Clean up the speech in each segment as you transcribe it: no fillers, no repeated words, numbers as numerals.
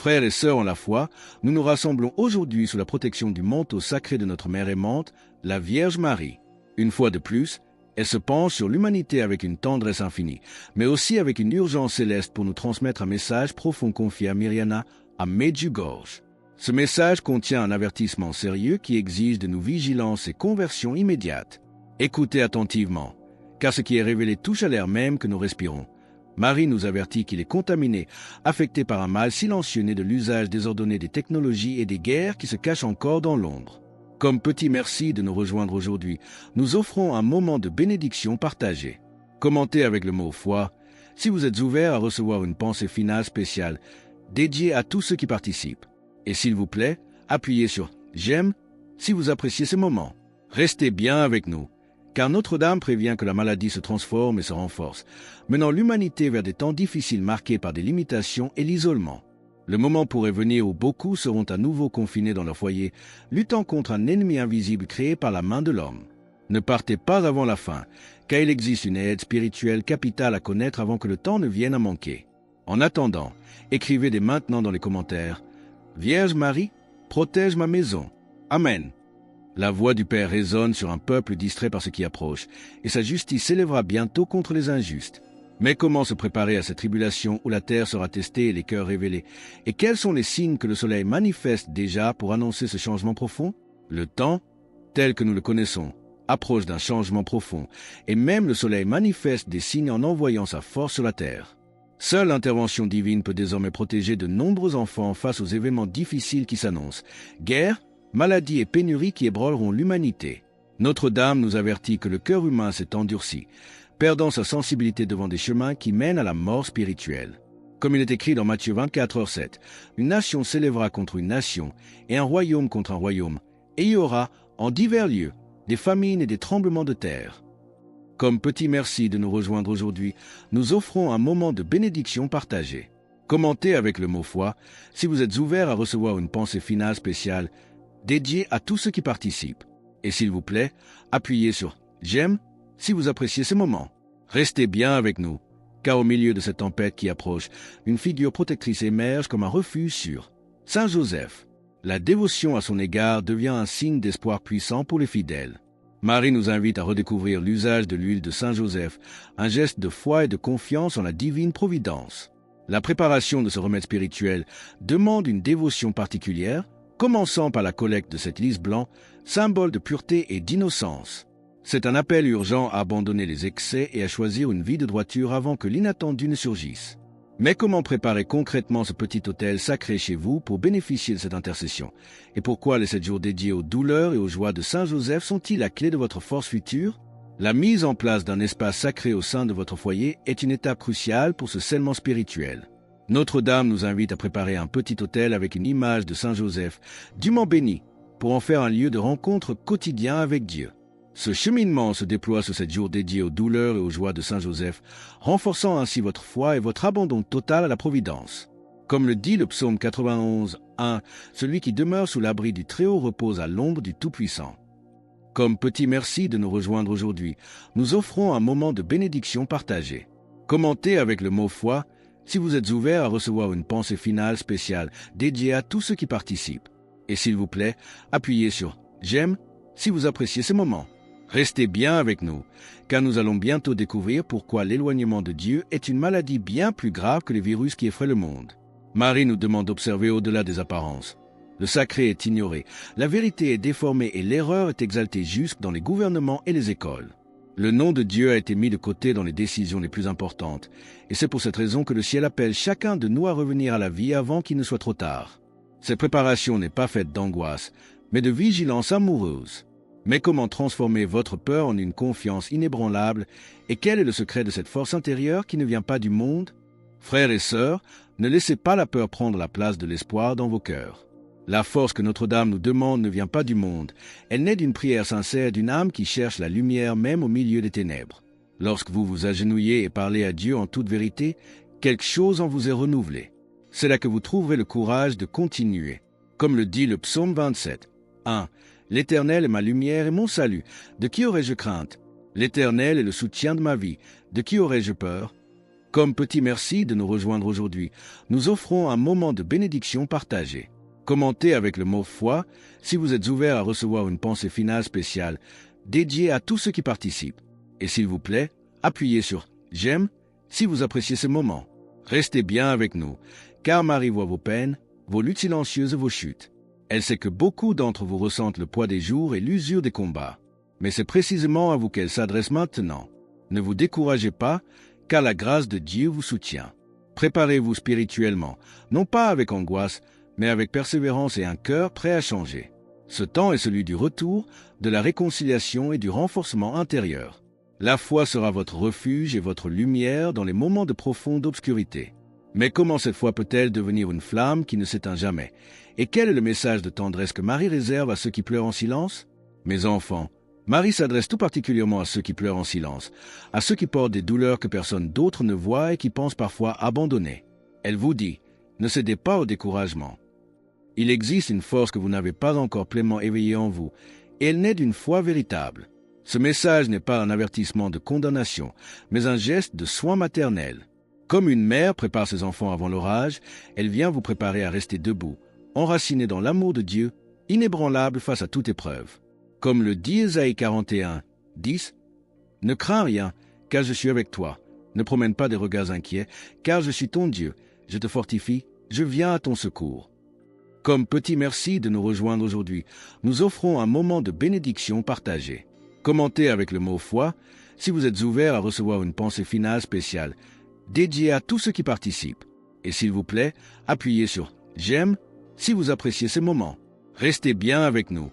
Frères et sœurs en la foi, nous nous rassemblons aujourd'hui sous la protection du manteau sacré de notre mère aimante, la Vierge Marie. Une fois de plus, elle se penche sur l'humanité avec une tendresse infinie, mais aussi avec une urgence céleste pour nous transmettre un message profond confié à Myriana, à Medjugorje. Ce message contient un avertissement sérieux qui exige de nous vigilance et conversion immédiate. Écoutez attentivement, car ce qui est révélé touche à l'air même que nous respirons. Marie nous avertit qu'il est contaminé, affecté par un mal silencieux né de l'usage désordonné des technologies et des guerres qui se cachent encore dans l'ombre. Comme petit merci de nous rejoindre aujourd'hui, nous offrons un moment de bénédiction partagée. Commentez avec le mot foi, si vous êtes ouvert à recevoir une pensée finale spéciale, dédiée à tous ceux qui participent. Et s'il vous plaît, appuyez sur « J'aime » si vous appréciez ce moment. Restez bien avec nous, car Notre-Dame prévient que la maladie se transforme et se renforce, menant l'humanité vers des temps difficiles marqués par des limitations et l'isolement. Le moment pourrait venir où beaucoup seront à nouveau confinés dans leur foyer, luttant contre un ennemi invisible créé par la main de l'homme. Ne partez pas avant la fin, car il existe une aide spirituelle capitale à connaître avant que le temps ne vienne à manquer. En attendant, écrivez dès maintenant dans les commentaires « Vierge Marie, protège ma maison. Amen ». La voix du Père résonne sur un peuple distrait par ce qui approche, et sa justice s'élèvera bientôt contre les injustes. Mais comment se préparer à cette tribulation où la terre sera testée et les cœurs révélés? Et quels sont les signes que le soleil manifeste déjà pour annoncer ce changement profond? Le temps, tel que nous le connaissons, approche d'un changement profond, et même le soleil manifeste des signes en envoyant sa force sur la terre. Seule l'intervention divine peut désormais protéger de nombreux enfants face aux événements difficiles qui s'annoncent. Guerre, maladies et pénuries qui ébranleront l'humanité. Notre-Dame nous avertit que le cœur humain s'est endurci, perdant sa sensibilité devant des chemins qui mènent à la mort spirituelle. Comme il est écrit dans Matthieu 24h7, une nation s'élèvera contre une nation et un royaume contre un royaume, et il y aura, en divers lieux, des famines et des tremblements de terre. Comme petit merci de nous rejoindre aujourd'hui, nous offrons un moment de bénédiction partagée. Commentez avec le mot foi si vous êtes ouvert à recevoir une pensée finale spéciale dédiée à tous ceux qui participent. Et s'il vous plaît, appuyez sur « J'aime » si vous appréciez ce moment. Restez bien avec nous, car au milieu de cette tempête qui approche, une figure protectrice émerge comme un refuge sûr. Saint Joseph. La dévotion à son égard devient un signe d'espoir puissant pour les fidèles. Marie nous invite à redécouvrir l'usage de l'huile de Saint Joseph, un geste de foi et de confiance en la divine providence. La préparation de ce remède spirituel demande une dévotion particulière, commençant par la collecte de cet lys blanc, symbole de pureté et d'innocence. C'est un appel urgent à abandonner les excès et à choisir une vie de droiture avant que l'inattendu ne surgisse. Mais comment préparer concrètement ce petit autel sacré chez vous pour bénéficier de cette intercession? Et pourquoi les 7 jours dédiés aux douleurs et aux joies de Saint Joseph sont-ils la clé de votre force future? La mise en place d'un espace sacré au sein de votre foyer est une étape cruciale pour ce scellement spirituel. Notre-Dame nous invite à préparer un petit autel avec une image de Saint Joseph, dûment béni, pour en faire un lieu de rencontre quotidien avec Dieu. Ce cheminement se déploie sur 7 jours dédiés aux douleurs et aux joies de Saint Joseph, renforçant ainsi votre foi et votre abandon total à la providence. Comme le dit le psaume 91, 1, celui qui demeure sous l'abri du Très-Haut repose à l'ombre du Tout-Puissant. Comme petit merci de nous rejoindre aujourd'hui, nous offrons un moment de bénédiction partagée. Commentez avec le mot foi si vous êtes ouvert à recevoir une pensée finale spéciale dédiée à tous ceux qui participent. Et s'il vous plaît, appuyez sur « J'aime » si vous appréciez ce moment. Restez bien avec nous, car nous allons bientôt découvrir pourquoi l'éloignement de Dieu est une maladie bien plus grave que les virus qui effraient le monde. Marie nous demande d'observer au-delà des apparences. Le sacré est ignoré, la vérité est déformée et l'erreur est exaltée jusque dans les gouvernements et les écoles. Le nom de Dieu a été mis de côté dans les décisions les plus importantes, et c'est pour cette raison que le ciel appelle chacun de nous à revenir à la vie avant qu'il ne soit trop tard. Cette préparation n'est pas faite d'angoisse, mais de vigilance amoureuse. Mais comment transformer votre peur en une confiance inébranlable, et quel est le secret de cette force intérieure qui ne vient pas du monde? Frères et sœurs, ne laissez pas la peur prendre la place de l'espoir dans vos cœurs. La force que Notre-Dame nous demande ne vient pas du monde, elle naît d'une prière sincère d'une âme qui cherche la lumière même au milieu des ténèbres. Lorsque vous vous agenouillez et parlez à Dieu en toute vérité, quelque chose en vous est renouvelé. C'est là que vous trouverez le courage de continuer. Comme le dit le psaume 27, 1. L'Éternel est ma lumière et mon salut. De qui aurais-je crainte? L'Éternel est le soutien de ma vie. De qui aurais-je peur? Comme petit merci de nous rejoindre aujourd'hui, nous offrons un moment de bénédiction partagée. Commentez avec le mot foi si vous êtes ouvert à recevoir une pensée finale spéciale dédiée à tous ceux qui participent. Et s'il vous plaît, appuyez sur j'aime si vous appréciez ce moment. Restez bien avec nous, car Marie voit vos peines, vos luttes silencieuses et vos chutes. Elle sait que beaucoup d'entre vous ressentent le poids des jours et l'usure des combats. Mais c'est précisément à vous qu'elle s'adresse maintenant. Ne vous découragez pas, car la grâce de Dieu vous soutient. Préparez-vous spirituellement, non pas avec angoisse, mais avec persévérance et un cœur prêt à changer. Ce temps est celui du retour, de la réconciliation et du renforcement intérieur. La foi sera votre refuge et votre lumière dans les moments de profonde obscurité. Mais comment cette foi peut-elle devenir une flamme qui ne s'éteint jamais? Et quel est le message de tendresse que Marie réserve à ceux qui pleurent en silence? Mes enfants, Marie s'adresse tout particulièrement à ceux qui pleurent en silence, à ceux qui portent des douleurs que personne d'autre ne voit et qui pensent parfois abandonner. Elle vous dit, ne cédez pas au découragement. Il existe une force que vous n'avez pas encore pleinement éveillée en vous, et elle naît d'une foi véritable. Ce message n'est pas un avertissement de condamnation, mais un geste de soin maternel. Comme une mère prépare ses enfants avant l'orage, elle vient vous préparer à rester debout, enraciné dans l'amour de Dieu, inébranlable face à toute épreuve. Comme le dit Ésaïe 41, 10, « Ne crains rien, car je suis avec toi. Ne promène pas des regards inquiets, car je suis ton Dieu. Je te fortifie, je viens à ton secours. » Comme petit merci de nous rejoindre aujourd'hui, nous offrons un moment de bénédiction partagée. Commentez avec le mot foi si vous êtes ouvert à recevoir une pensée finale spéciale dédiée à tous ceux qui participent. Et s'il vous plaît, appuyez sur j'aime si vous appréciez ces moments. Restez bien avec nous,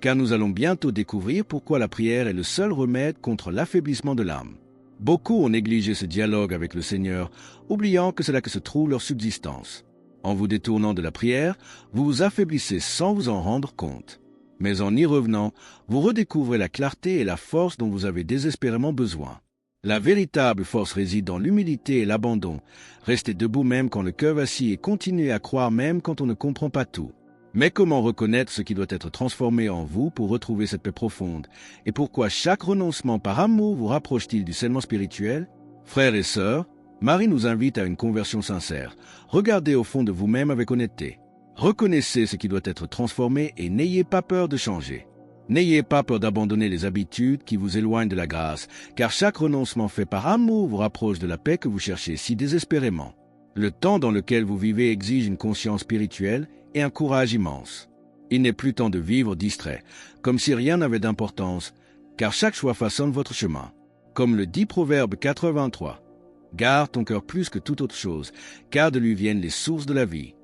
car nous allons bientôt découvrir pourquoi la prière est le seul remède contre l'affaiblissement de l'âme. Beaucoup ont négligé ce dialogue avec le Seigneur, oubliant que c'est là que se trouve leur subsistance. En vous détournant de la prière, vous vous affaiblissez sans vous en rendre compte. Mais en y revenant, vous redécouvrez la clarté et la force dont vous avez désespérément besoin. La véritable force réside dans l'humilité et l'abandon. Restez debout même quand le cœur vacille et continuez à croire même quand on ne comprend pas tout. Mais comment reconnaître ce qui doit être transformé en vous pour retrouver cette paix profonde? Et pourquoi chaque renoncement par amour vous rapproche-t-il du sainement spirituel? Frères et sœurs, Marie nous invite à une conversion sincère. Regardez au fond de vous-même avec honnêteté. Reconnaissez ce qui doit être transformé et n'ayez pas peur de changer. N'ayez pas peur d'abandonner les habitudes qui vous éloignent de la grâce, car chaque renoncement fait par amour vous rapproche de la paix que vous cherchez si désespérément. Le temps dans lequel vous vivez exige une conscience spirituelle et un courage immense. Il n'est plus temps de vivre distrait, comme si rien n'avait d'importance, car chaque choix façonne votre chemin. Comme le dit Proverbe 83, « Garde ton cœur plus que toute autre chose, car de lui viennent les sources de la vie. »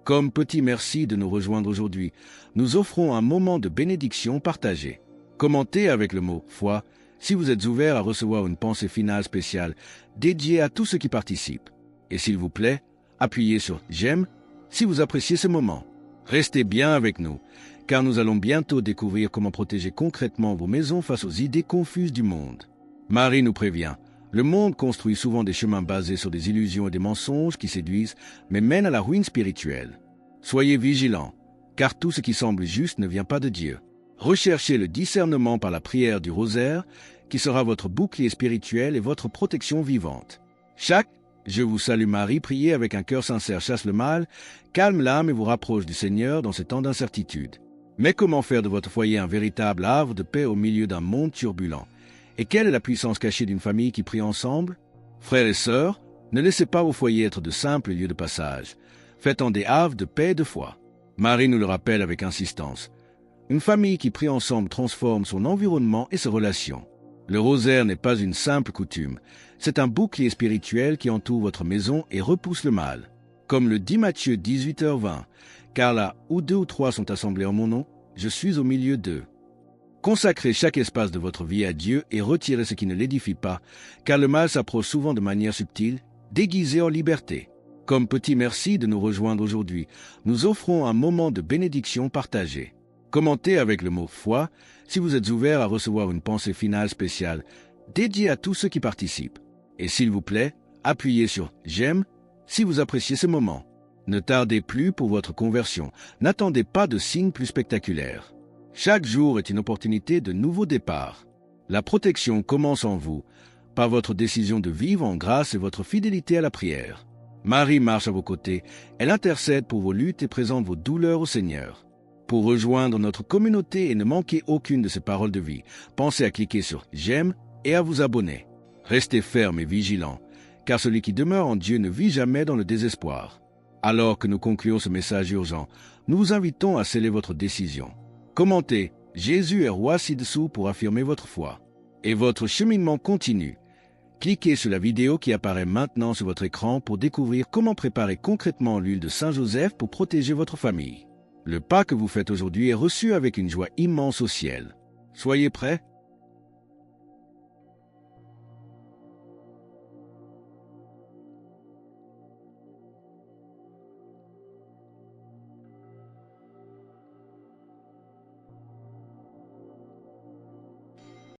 Comme petit merci de nous rejoindre aujourd'hui, nous offrons un moment de bénédiction partagée. Commentez avec le mot « foi » si vous êtes ouvert à recevoir une pensée finale spéciale dédiée à tous ceux qui participent. Et s'il vous plaît, appuyez sur « j'aime » si vous appréciez ce moment. Restez bien avec nous, car nous allons bientôt découvrir comment protéger concrètement vos maisons face aux idées confuses du monde. Marie nous prévient. Le monde construit souvent des chemins basés sur des illusions et des mensonges qui séduisent, mais mènent à la ruine spirituelle. Soyez vigilants, car tout ce qui semble juste ne vient pas de Dieu. Recherchez le discernement par la prière du rosaire, qui sera votre bouclier spirituel et votre protection vivante. Chaque « Je vous salue Marie » priez avec un cœur sincère chasse le mal, calme l'âme et vous rapproche du Seigneur dans ces temps d'incertitude. Mais comment faire de votre foyer un véritable havre de paix au milieu d'un monde turbulent? Et quelle est la puissance cachée d'une famille qui prie ensemble? Frères et sœurs, ne laissez pas vos foyers être de simples lieux de passage. Faites-en des havres de paix et de foi. Marie nous le rappelle avec insistance. Une famille qui prie ensemble transforme son environnement et ses relations. Le rosaire n'est pas une simple coutume. C'est un bouclier spirituel qui entoure votre maison et repousse le mal. Comme le dit Matthieu 18h20, « Car là où 2 ou 3 sont assemblés en mon nom, je suis au milieu d'eux. » Consacrez chaque espace de votre vie à Dieu et retirez ce qui ne l'édifie pas, car le mal s'approche souvent de manière subtile, déguisé en liberté. Comme petit merci de nous rejoindre aujourd'hui, nous offrons un moment de bénédiction partagée. Commentez avec le mot « foi » si vous êtes ouvert à recevoir une pensée finale spéciale dédiée à tous ceux qui participent. Et s'il vous plaît, appuyez sur « j'aime » si vous appréciez ce moment. Ne tardez plus pour votre conversion. N'attendez pas de signes plus spectaculaires. Chaque jour est une opportunité de nouveau départ. La protection commence en vous. par votre décision de vivre en grâce et votre fidélité à la prière. Marie marche à vos côtés, elle intercède pour vos luttes et présente vos douleurs au Seigneur. Pour rejoindre notre communauté et ne manquer aucune de ces paroles de vie, pensez à cliquer sur « J'aime » et à vous abonner. Restez ferme et vigilant, car celui qui demeure en Dieu ne vit jamais dans le désespoir. Alors que nous concluons ce message urgent, nous vous invitons à sceller votre décision. Commentez « Jésus est roi ci-dessous » pour affirmer votre foi. Et votre cheminement continue. Cliquez sur la vidéo qui apparaît maintenant sur votre écran pour découvrir comment préparer concrètement l'huile de Saint-Joseph pour protéger votre famille. Le pas que vous faites aujourd'hui est reçu avec une joie immense au ciel. Soyez prêts?